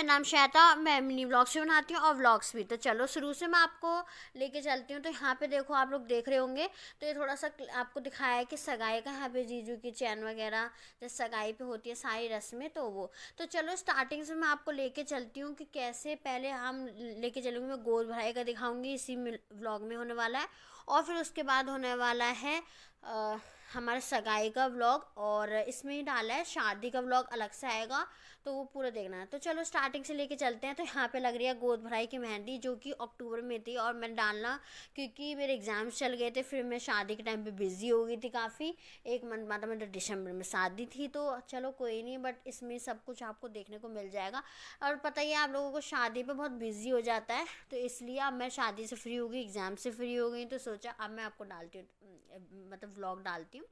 मेरा नाम श्वेता, मैं मिनी व्लॉग्स भी बनाती हूँ और व्लॉग्स भी। तो चलो शुरू से मैं आपको लेके चलती हूँ। तो यहाँ पे देखो, आप लोग देख रहे होंगे तो ये थोड़ा सा आपको दिखाया है कि सगाई का, यहाँ पे जीजू की चैन वगैरह जैसे सगाई पे होती है सारी रस्में, तो वो। तो चलो स्टार्टिंग से मैं आपको लेके चलती हूँ कि कैसे पहले हम लेके चलूँगी। मैं गोद भराई का दिखाऊँगी, इसी व्लॉग में होने वाला है। और फिर उसके बाद होने वाला है हमारे सगाई का व्लॉग, और इसमें ही डाला है शादी का व्लॉग अलग से आएगा, तो वो पूरा देखना है। तो चलो स्टार्टिंग से लेके चलते हैं। तो यहाँ पे लग रही है गोद भराई की मेहंदी, जो कि अक्टूबर में थी, और मैंने डालना क्योंकि मेरे एग्ज़ाम्स चल गए थे, फिर मैं शादी के टाइम पे बिज़ी हो गई थी काफ़ी। एक मंथ बाद मतलब दिसंबर में शादी थी, तो चलो कोई नहीं, बट इसमें सब कुछ आपको देखने को मिल जाएगा। और पता ही है आप लोगों को, शादी पे बहुत बिजी हो जाता है, तो इसलिए अब मैं शादी से फ्री हो गई, एग्ज़ाम से फ्री हो गई, तो सोचा अब मैं आपको डालती हूँ, मतलब व्लॉग डालती हूँ।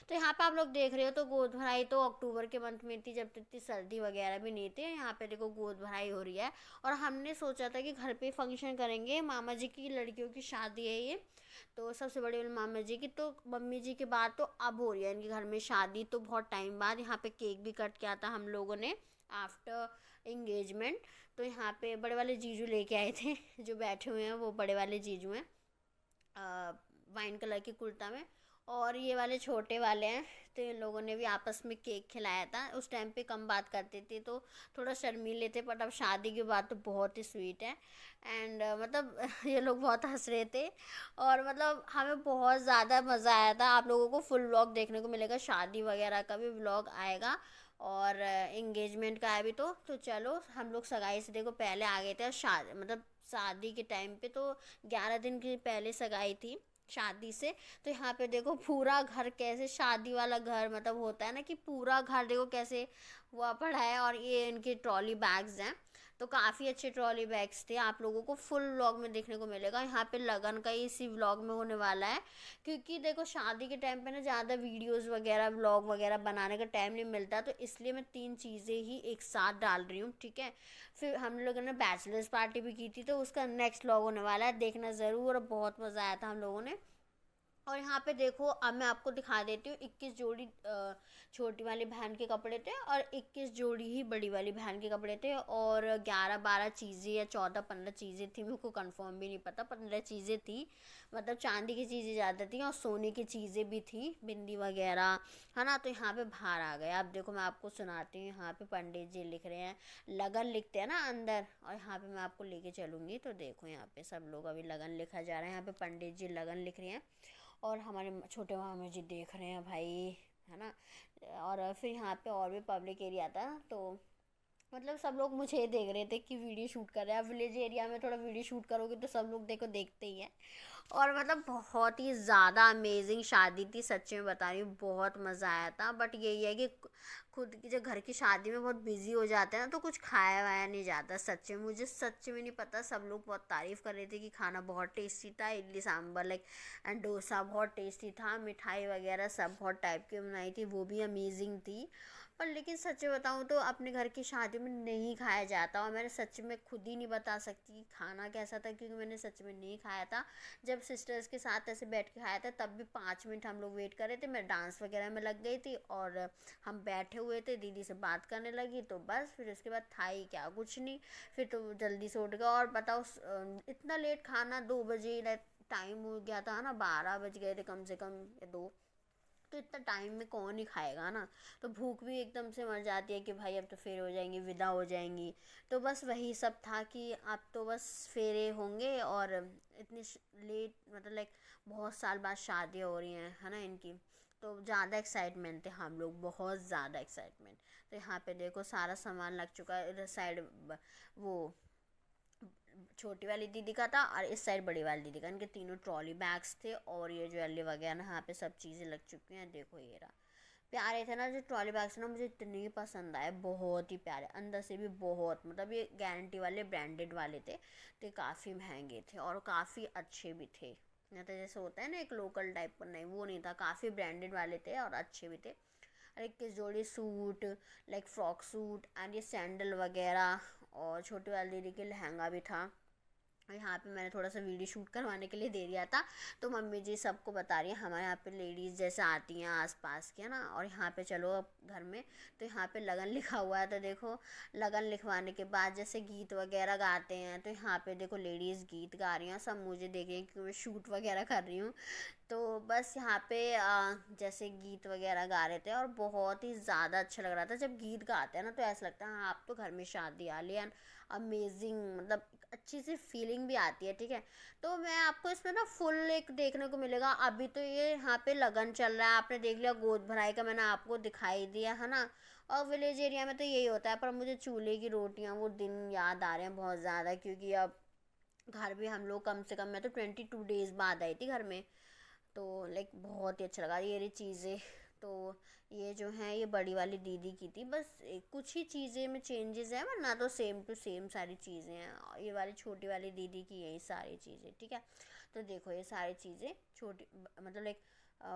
तो यहाँ पे आप लोग देख रहे हो, तो गोद भराई तो अक्टूबर के मंथ में थी, जब इतनी सर्दी वगैरह भी नहीं थी। यहाँ पे देखो गोद भराई हो रही है, और हमने सोचा था कि घर पे फंक्शन करेंगे, मामा जी की लड़कियों की शादी है ये, तो सबसे बड़े वाले मामा जी की, तो मम्मी जी के बाद तो अब हो रही है इनके घर में शादी, तो बहुत टाइम बाद। यहाँ पे केक भी कट किया था हम लोगों ने आफ्टर इंगेजमेंट। तो यहाँ पे बड़े वाले जीजू लेके आए थे जो बैठे हुए हैं, वो बड़े वाले जीजू हैं वाइन कलर की कुर्ता में, और ये वाले छोटे वाले हैं। तो इन लोगों ने भी आपस में केक खिलाया था। उस टाइम पे कम बात करते थे तो थोड़ा शर्मीले थे, बट अब शादी के बाद तो बहुत ही स्वीट है। एंड मतलब ये लोग बहुत हंस रहे थे, और मतलब हमें बहुत ज़्यादा मज़ा आया था। आप लोगों को फुल व्लॉग देखने को मिलेगा, शादी वगैरह का भी व्लॉग आएगा, और इंगेजमेंट का है भी। तो चलो, हम लोग सगाई से देखो पहले आ गए थे, और मतलब शादी के टाइम पे तो 11 दिन की पहले सगाई थी शादी से। तो यहाँ पे देखो पूरा घर कैसे, शादी वाला घर मतलब होता है ना, कि पूरा घर देखो कैसे हुआ पड़ा है। और ये इनके ट्रॉली बैग्स हैं, तो काफ़ी अच्छे ट्रॉली बैग्स थे। आप लोगों को फुल व्लॉग में देखने को मिलेगा। यहाँ पे लगन का इसी व्लॉग में होने वाला है, क्योंकि देखो शादी के टाइम पे ना ज़्यादा वीडियोस वगैरह व्लॉग वगैरह बनाने का टाइम नहीं मिलता, तो इसलिए मैं 3 चीज़ें ही एक साथ डाल रही हूँ, ठीक है। फिर हम लोगों ने बैचलर्स पार्टी भी की थी, तो उसका नेक्स्ट व्लॉग होने वाला है, देखना ज़रूर। और बहुत मज़ा आया था हम लोगों ने। और यहाँ पे देखो, अब मैं आपको दिखा देती हूँ, 21 जोड़ी छोटी वाली बहन के कपड़े थे, और 21 जोड़ी ही बड़ी वाली बहन के कपड़े थे, और 11-12 चीज़ें या 14-15 चीज़ें थी, मेरे को कंफर्म भी नहीं पता, 15 चीज़ें थी। मतलब चांदी की चीज़ें ज़्यादा थी, और सोने की चीज़ें भी थी, बिंदी वगैरह, है ना। तो यहाँ पे बाहर आ गए। अब देखो मैं आपको सुनाती हूँ, यहाँ पे पंडित जी लिख रहे हैं, लगन लिखते हैं ना अंदर, और यहाँ पे मैं आपको लेके चलूँगी। तो देखो यहाँ पे सब लोग अभी लगन लिखा जा रहा है, यहाँ पे पंडित जी लगन लिख रहे हैं, और हमारे छोटे मामा जी देख रहे हैं भाई, है ना। और फिर यहाँ पे और भी पब्लिक एरिया था, तो मतलब सब लोग मुझे देख रहे थे कि वीडियो शूट कर रहे हैं। अब विलेज एरिया में थोड़ा वीडियो शूट करोगे तो सब लोग देखो देखते ही हैं। और मतलब बहुत ही ज़्यादा अमेजिंग शादी थी, सच्ची में बता रही हूँ, बहुत मज़ा आया था। बट यही है कि खुद की जब घर की शादी में बहुत बिजी हो जाते हैं ना, तो कुछ खाया वाया नहीं जाता। सच्ची में मुझे सच्ची में नहीं पता, सब लोग बहुत तारीफ़ कर रहे थे कि खाना बहुत टेस्टी था, इडली सांभर लाइक एंड डोसा बहुत टेस्टी था, मिठाई वगैरह सब बहुत टाइप की बनाई थी, वो भी अमेजिंग थी। पर लेकिन सच बताऊँ तो अपने घर की शादी में नहीं खाया जाता, और मैंने सच में खुद ही नहीं बता सकती कि खाना कैसा था, क्योंकि मैंने सच में नहीं खाया था। जब सिस्टर्स के साथ ऐसे बैठ के खाया था, तब भी 5 मिनट हम लोग वेट कर रहे थे, मैं डांस वगैरह में लग गई थी, और हम बैठे हुए थे, दीदी से बात करने लगी, तो बस फिर उसके बाद था ही क्या, कुछ नहीं। फिर तो जल्दी से उठ गया, और बताओ इतना लेट खाना, 2 बजे टाइम हो गया था ना, 12 बज गए थे कम से कम, या 2। तो इतना टाइम में कौन ही खाएगा ना। तो भूख भी एकदम से मर जाती है कि भाई अब तो फेरे हो जाएंगी, विदा हो जाएंगी। तो बस वही सब था कि अब तो बस फेरे होंगे, और इतनी लेट मतलब लाइक बहुत साल बाद शादियाँ हो रही हैं, है ना इनकी। तो ज़्यादा एक्साइटमेंट थे हम लोग, बहुत ज़्यादा एक्साइटमेंट। तो यहाँ पे देखो सारा सामान लग चुका है, इधर साइड वो छोटी वाली दीदी का था, और इस साइड बड़ी वाली दीदी का, इनके तीनों ट्रॉली बैग्स थे, और ये ज्वेलरी वगैरह यहाँ पे सब चीज़ें लग चुकी हैं। देखो ये रहा, प्यारे थे ना जो ट्रॉली बैग्स ना, मुझे इतने पसंद आए, बहुत ही प्यारे, अंदर से भी बहुत, मतलब ये गारंटी वाले ब्रांडेड वाले थे, तो ये काफ़ी महंगे थे और काफ़ी अच्छे भी थे। या तो जैसे होता है ना एक लोकल टाइप का, नहीं वो नहीं था, काफ़ी ब्रांडेड वाले थे और अच्छे भी थे। और 21 जोड़ी suit, like frock suit, and ये सैंडल वगैरह, और छोटी वाली दीदी के लहंगा भी था, और यहाँ पे मैंने थोड़ा सा वीडियो शूट करवाने के लिए दे दिया था। तो मम्मी जी सबको बता रही हैं हमारे यहाँ पे लेडीज़ जैसे आती हैं आसपास के ना, और यहाँ पे चलो अब घर में, तो यहाँ पे लगन लिखा हुआ है। तो देखो लगन लिखवाने के बाद जैसे गीत वगैरह गाते हैं, तो यहाँ पे देखो लेडीज़ गीत गा रही हैं, सब मुझे देख रही हैं क्योंकि मैं शूट वगैरह कर रही हूँ। तो बस यहाँ पे जैसे गीत वगैरह गा रहे थे और बहुत ही ज़्यादा अच्छा लग रहा था। जब गीत गाते हैं ना तो ऐसा लगता है हाँ आप तो घर में शादी वाली एंड अमेजिंग, मतलब अच्छी सी फीलिंग भी आती है। ठीक है, तो मैं आपको इसमें ना फुल एक देखने को मिलेगा। अभी तो ये यहाँ पे लगन चल रहा है, आपने देख लिया गोद भराई का, मैंने आपको दिखाई दिया है ना। और विलेज एरिया में तो यही होता है, पर मुझे चूल्हे की रोटियाँ वो दिन याद आ रहे हैं बहुत ज़्यादा, क्योंकि अब घर भी हम लोग कम से कम, मैं तो 22 डेज़ बाद आई थी घर में। तो लाइक बहुत ही अच्छा लगा ये रही चीज़ें। तो ये जो है ये बड़ी वाली दीदी की थी, बस कुछ ही चीज़ें में चेंजेस है, वरना तो सेम टू सेम सारी चीज़ें हैं। और ये वाली छोटी वाली दीदी की यही सारी चीज़ें। ठीक है, तो देखो ये सारी चीज़ें छोटी मतलब लाइक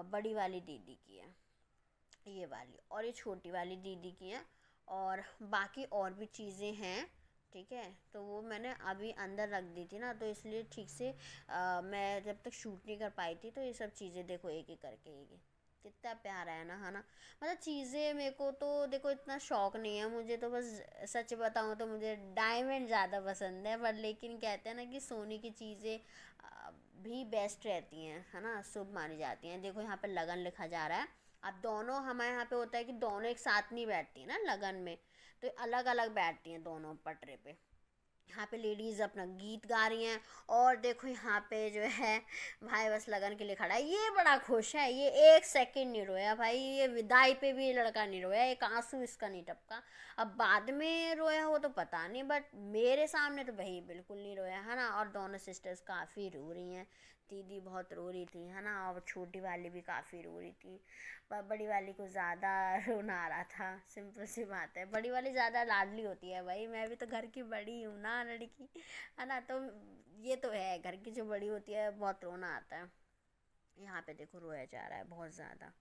बड़ी वाली दीदी की है ये वाली, और ये छोटी वाली दीदी की है, और बाकी और भी चीज़ें हैं। ठीक है, तो वो मैंने अभी अंदर रख दी थी ना, तो इसलिए ठीक से मैं जब तक शूट नहीं कर पाई थी। तो ये सब चीज़ें देखो एक एक करके, एक कितना प्यारा है ना। मतलब चीज़ें मेरे को तो देखो इतना शौक नहीं है, मुझे तो बस सच बताऊँ तो मुझे डायमंड ज़्यादा पसंद है, पर लेकिन कहते हैं ना कि सोने की चीज़ें भी बेस्ट रहती हैं, है ना, शुभ मानी जाती हैं। देखो यहाँ पे लगन लिखा जा रहा है। अब दोनों हमारे यहाँ पे होता है कि दोनों एक साथ नहीं बैठती है ना लगन में, तो अलग अलग बैठती हैं दोनों पटरे पे। यहाँ पे लेडीज़ अपना गीत गा रही हैं, और देखो यहाँ पे जो है भाई बस लगन के लिए खड़ा है। ये बड़ा खुश है, ये एक सेकंड नहीं रोया भाई, ये विदाई पे भी ये लड़का नहीं रोया, एक आंसू इसका नहीं टपका। अब बाद में रोया हो तो पता नहीं, बट मेरे सामने तो भाई बिल्कुल नहीं रोया, है ना। और दोनों सिस्टर्स काफ़ी रो रही हैं, दीदी बहुत रो रही थी, है ना, और छोटी वाली भी काफ़ी रो रही थी। पर बड़ी वाली को ज़्यादा रोना आ रहा था, सिंपल सी बात है, बड़ी वाली ज़्यादा लाडली होती है भाई, मैं भी तो घर की बड़ी हूँ ना लड़की, है ना। तो ये तो है, घर की जो बड़ी होती है बहुत रोना आता है। यहाँ पे देखो रोया जा रहा है बहुत ज़्यादा,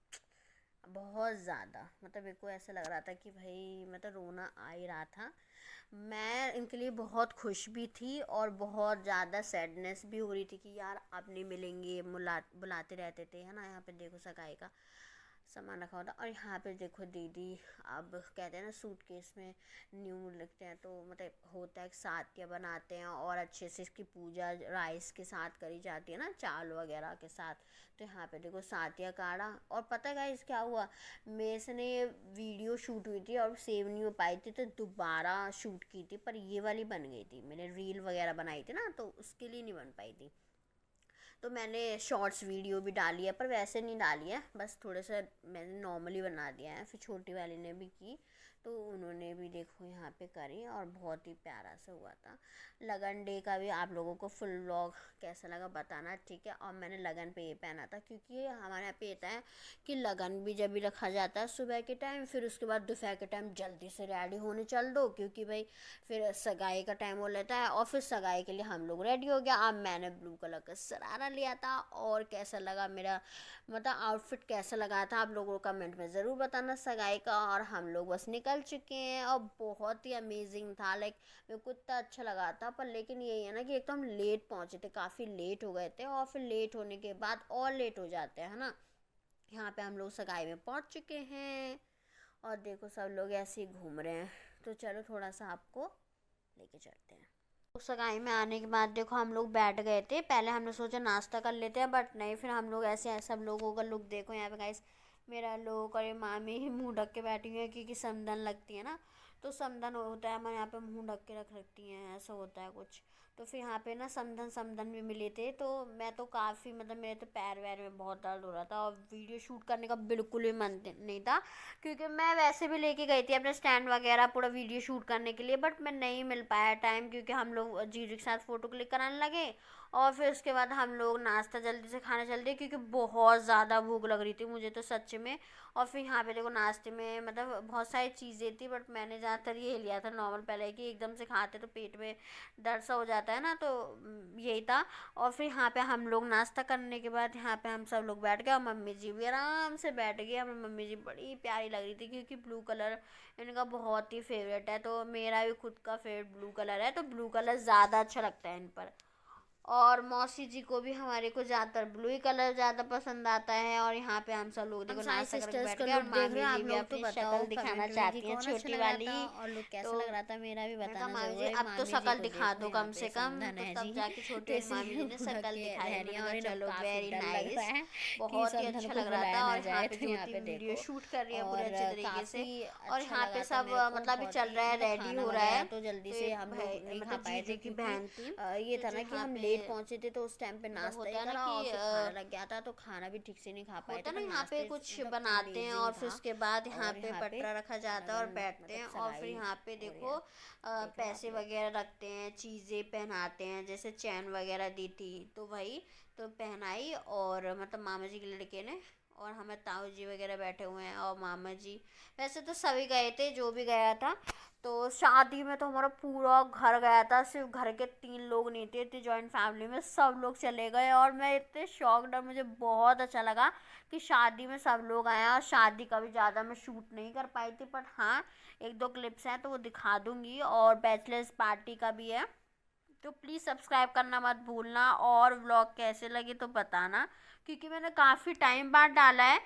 बहुत ज़्यादा, मतलब मेरे को ऐसा लग रहा था कि भाई मतलब रोना आ ही रहा था। मैं इनके लिए बहुत खुश भी थी और बहुत ज़्यादा सैडनेस भी हो रही थी कि यार अब नहीं मिलेंगे, बुलाते रहते थे, है ना। यहाँ पे देखो सगाई का सामान रखा होता, और यहाँ पे देखो दीदी अब कहते हैं ना सूटकेस में न्यू लिखते हैं, तो मतलब होता है सातिया बनाते हैं और अच्छे से इसकी पूजा राइस के साथ करी जाती है ना, चावल वगैरह के साथ। तो यहाँ पे देखो सातिया काढ़ा, और पता है गाइस क्या हुआ, मेरे से ने ये वीडियो शूट हुई थी और सेव नहीं हो पाई थी, तो दोबारा शूट की थी, पर ये वाली बन गई थी। मैंने रील वगैरह बनाई थी ना, तो उसके लिए नहीं बन पाई थी। तो मैंने शॉर्ट्स वीडियो भी डाली है, पर वैसे नहीं डाली है, बस थोड़े से मैंने नॉर्मली बना दिया है। फिर छोटी वाली ने भी की, तो उन्होंने भी देखो यहाँ पे करी, और बहुत ही प्यारा सा हुआ था। लगन डे का भी आप लोगों को फुल व्लॉग कैसा लगा बताना। ठीक है, और मैंने लगन पे ये पहना था, क्योंकि हमारे यहाँ पे होता है कि लगन भी जब भी रखा जाता है सुबह के टाइम, फिर उसके बाद दोपहर के टाइम जल्दी से रेडी होने चल दो, क्योंकि भाई फिर सगाई का टाइम हो लेता है। और फिर सगाई के लिए हम लोग रेडी हो गया। अब मैंने ब्लू कलर का शरारा लिया था, और कैसा लगा मेरा मतलब आउटफिट कैसा लगा था आप लोगों को कमेंट में ज़रूर बताना सगाई का। और हम लोग बस निकल चुके हैं, और बहुत ही अमेजिंग था, लाइक मेरे को इतना अच्छा लगा था। पर लेकिन यही है ना कि एक तो हम लेट पहुँचे थे, काफ़ी लेट हो गए थे, और फिर लेट होने के बाद और लेट हो जाते हैं, है ना। यहाँ पे हम लोग सगाई में पहुँच चुके हैं, और देखो सब लोग ऐसे ही घूम रहे हैं। तो चलो थोड़ा सा आपको लेके चलते हैं। तो सगाई में आने के बाद देखो हम लोग बैठ गए थे, पहले हमने सोचा नाश्ता कर लेते हैं, बट नहीं, फिर हम लोग ऐसे सब लोगों का लुक देखो यहाँ पे गाइस, मेरा लोग और ये मामी ही मुँह ढक के बैठी हुई है, क्योंकि समधन लगती है ना, तो समधन होता है हमारे यहाँ पे, मुँह ढक के रख रखती हैं, ऐसा होता है कुछ। तो फिर यहाँ पे ना समधन समधन भी मिले थे, तो मैं तो काफ़ी मतलब मेरे तो पैर वैर में बहुत दर्द हो रहा था, और वीडियो शूट करने का बिल्कुल भी मन नहीं था, क्योंकि मैं वैसे भी लेके गई थी अपने स्टैंड वगैरह पूरा वीडियो शूट करने के लिए, बट मैं नहीं मिल पाया टाइम, क्योंकि हम लोग जीजू के साथ फ़ोटो क्लिक कराने लगे, और फिर उसके बाद हम लोग नाश्ता जल्दी से खाने चल दिए, क्योंकि बहुत ज़्यादा भूख लग रही थी मुझे तो सच में। और फिर यहाँ पे देखो नाश्ते में मतलब बहुत सारी चीज़ें थी, बट मैंने ज़्यादातर ये लिया था नॉर्मल, पहले कि एकदम से खाते तो पेट में दर्द सा हो जाता है ना, तो यही था। और फिर यहाँ पे हम लोग नाश्ता करने के बाद यहाँ पे हम सब लोग बैठ गए, और मम्मी जी भी आराम से बैठ गई। हमारी मम्मी जी बड़ी प्यारी लग रही थी, क्योंकि ब्लू कलर इनका बहुत ही फेवरेट है, तो मेरा भी खुद का फेवरेट ब्लू कलर है, तो ब्लू कलर ज़्यादा अच्छा लगता है इन पर। और मौसी जी को भी हमारे को ज़्यादातर ब्लू ही कलर ज़्यादा पसंद आता है। और यहाँ पे हम सब लोग देखो नाश्ता करके बैठ गए और मामी जी भी अपनी शक्ल दिखाना चाहती हैं छोटी वाली। और लुक कैसा तो लग रहा था मेरा भी मैंने कहा बताना मामी जरूर जी है। अब तो मामी जी शक्ल को दिखा देखो दो यहाँ कम पे से कम, समधन तो है तब जी। जाके छोटी तो वाली मामी जी इसलिए ने बुला शक्ल के दिखाई। रह रही मैंने हैं कहा और इनको चलो काफी वेरी डर लग रहा नाइस, है कि बहुत ही समधन अच्छा को लग रहा बुलाया था। ना और यहाँ जाए। पे तो यहाँ ज्योति पे वीडियो देखो शूट कर रही है पूरे और अच्छे तरीके से। काफी और अच्छा यहाँ पे लगा था सब मेरे को, मतलब अभी बहुत चल ही रहा है, मतलब रेडी खाना हो रहा वगैरह है। तो जल्दी तो से एक हम लोग भाई नहीं खा मतलब पाए थे जीजू की क्योंकि बहन थी, ये तो था जो ना कि यहाँ हम पे लेट पहुंचे थे तो उस टाइम पे मतलब नाश्ता होता ही है ना करा और कि फिर खाना लग गया था तो खाना भी ठीक से नहीं खा पाए होता थे। है ना पर यहाँ पे नाश्ते कुछ मतलब बनाते हैं और अमेजिंग फिर था। उसके बाद यहाँ और पे यहाँ पे पटरा रखा जाता है और लगन बैठते मतलब हैं। और फिर सगाई यहाँ पे हो रही देखो है, देख रहे हो आप पैसे लोग। वगैरह रखते हैं, चीज़ें पहनाते हैं, जैसे चैन वगैरह दी थी तो वही तो पहनाई। और मतलब मामा जी के लड़के ने, और हमें ताऊ जी वगैरह बैठे हुए हैं और मामा जी। वैसे तो सभी गए थे जो भी गया था। तो शादी में तो हमारा पूरा घर गया था, सिर्फ घर के 3 लोग नहीं थे, इतनी जॉइंट फैमिली में सब लोग चले गए। और मैं इतने शॉक्ड, और मुझे बहुत अच्छा लगा कि शादी में सब लोग आए। और शादी का भी ज़्यादा मैं शूट नहीं कर पाई थी, बट हाँ 1-2 क्लिप्स हैं तो वो दिखा दूँगी। और बैचलर्स पार्टी का भी है, तो प्लीज़ सब्सक्राइब करना मत भूलना। और व्लॉग कैसे लगे तो बताना, क्योंकि मैंने काफ़ी टाइम बाद डाला है,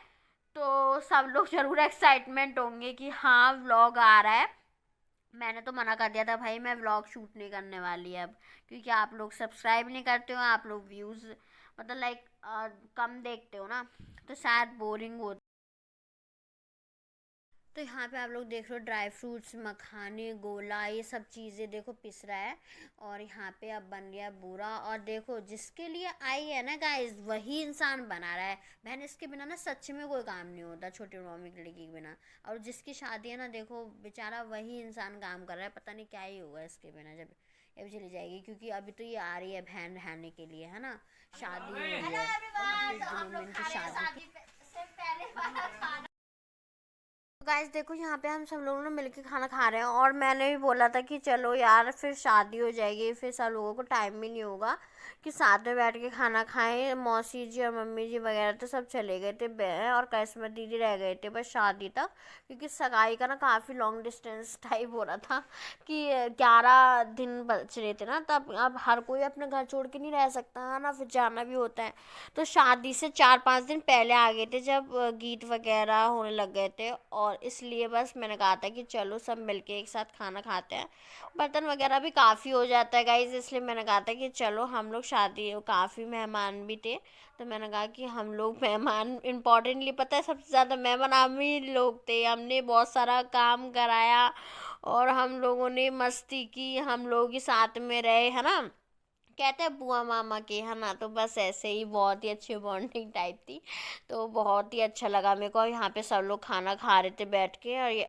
तो सब लोग ज़रूर एक्साइटमेंट होंगे कि हाँ व्लॉग आ रहा है। मैंने तो मना कर दिया था भाई, मैं व्लॉग शूट नहीं करने वाली अब, क्योंकि आप लोग सब्सक्राइब नहीं करते हो, आप लोग व्यूज़ मतलब लाइक कम देखते हो ना, तो शायद बोरिंग हो। तो यहाँ पे आप लोग देख रहे हो ड्राई फ्रूट्स, मखाने, गोला, ये सब चीज़ें देखो पिस रहा है। और यहाँ पे अब बन गया बूरा। और देखो जिसके लिए आई है ना गाइस, वही इंसान बना रहा है। बहन इसके बिना ना सच में कोई काम नहीं होता, छोटी मम्मी की लड़की के बिना। और जिसकी शादी है ना, देखो बेचारा वही इंसान काम कर रहा है, पता नहीं क्या ही होगा इसके बिना जब ये भी चली जाएगी। क्योंकि अभी तो ये आ रही है बहन रहने के लिए, है ना, शादी हो रही है, कुछ दिनों में इनकी शादी। गाइस देखो यहाँ पे हम सब लोग ना मिलके खाना खा रहे हैं। और मैंने भी बोला था कि चलो यार फिर शादी हो जाएगी, फिर सब लोगों को टाइम भी नहीं होगा कि साथ में बैठ के खाना खाएं। मौसी जी और मम्मी जी वगैरह तो सब चले गए थे, और करिश्मा दीदी रह गए थे बस शादी तक, क्योंकि सगाई का ना काफ़ी लॉन्ग डिस्टेंस टाइप हो रहा था कि 11 दिन बच रहे थे ना, तब अब हर कोई अपने घर छोड़ के नहीं रह सकता है ना, फिर जाना भी होता है। तो शादी से 4-5 दिन पहले आ गए थे, जब गीत वगैरह होने लग गए थे। और इसलिए बस मैंने कहा था कि चलो सब मिलके एक साथ खाना खाते हैं। बर्तन वगैरह भी काफ़ी हो जाता है गाइज, इसलिए मैंने कहा था कि चलो हम लोग शादी, काफ़ी मेहमान भी थे, तो मैंने कहा कि हम लोग मेहमान इम्पोर्टेंटली, पता है सबसे ज़्यादा मेहमान हम ही लोग थे। हमने बहुत सारा काम कराया और हम लोगों ने मस्ती की, हम लोग ही साथ में रहे, है ना, कहते हैं बुआ मामा के, है ना। तो बस ऐसे ही बहुत ही अच्छी बॉन्डिंग टाइप थी, तो बहुत ही अच्छा लगा मेरे को। यहाँ पे सब लोग खाना खा रहे थे बैठ के, और ये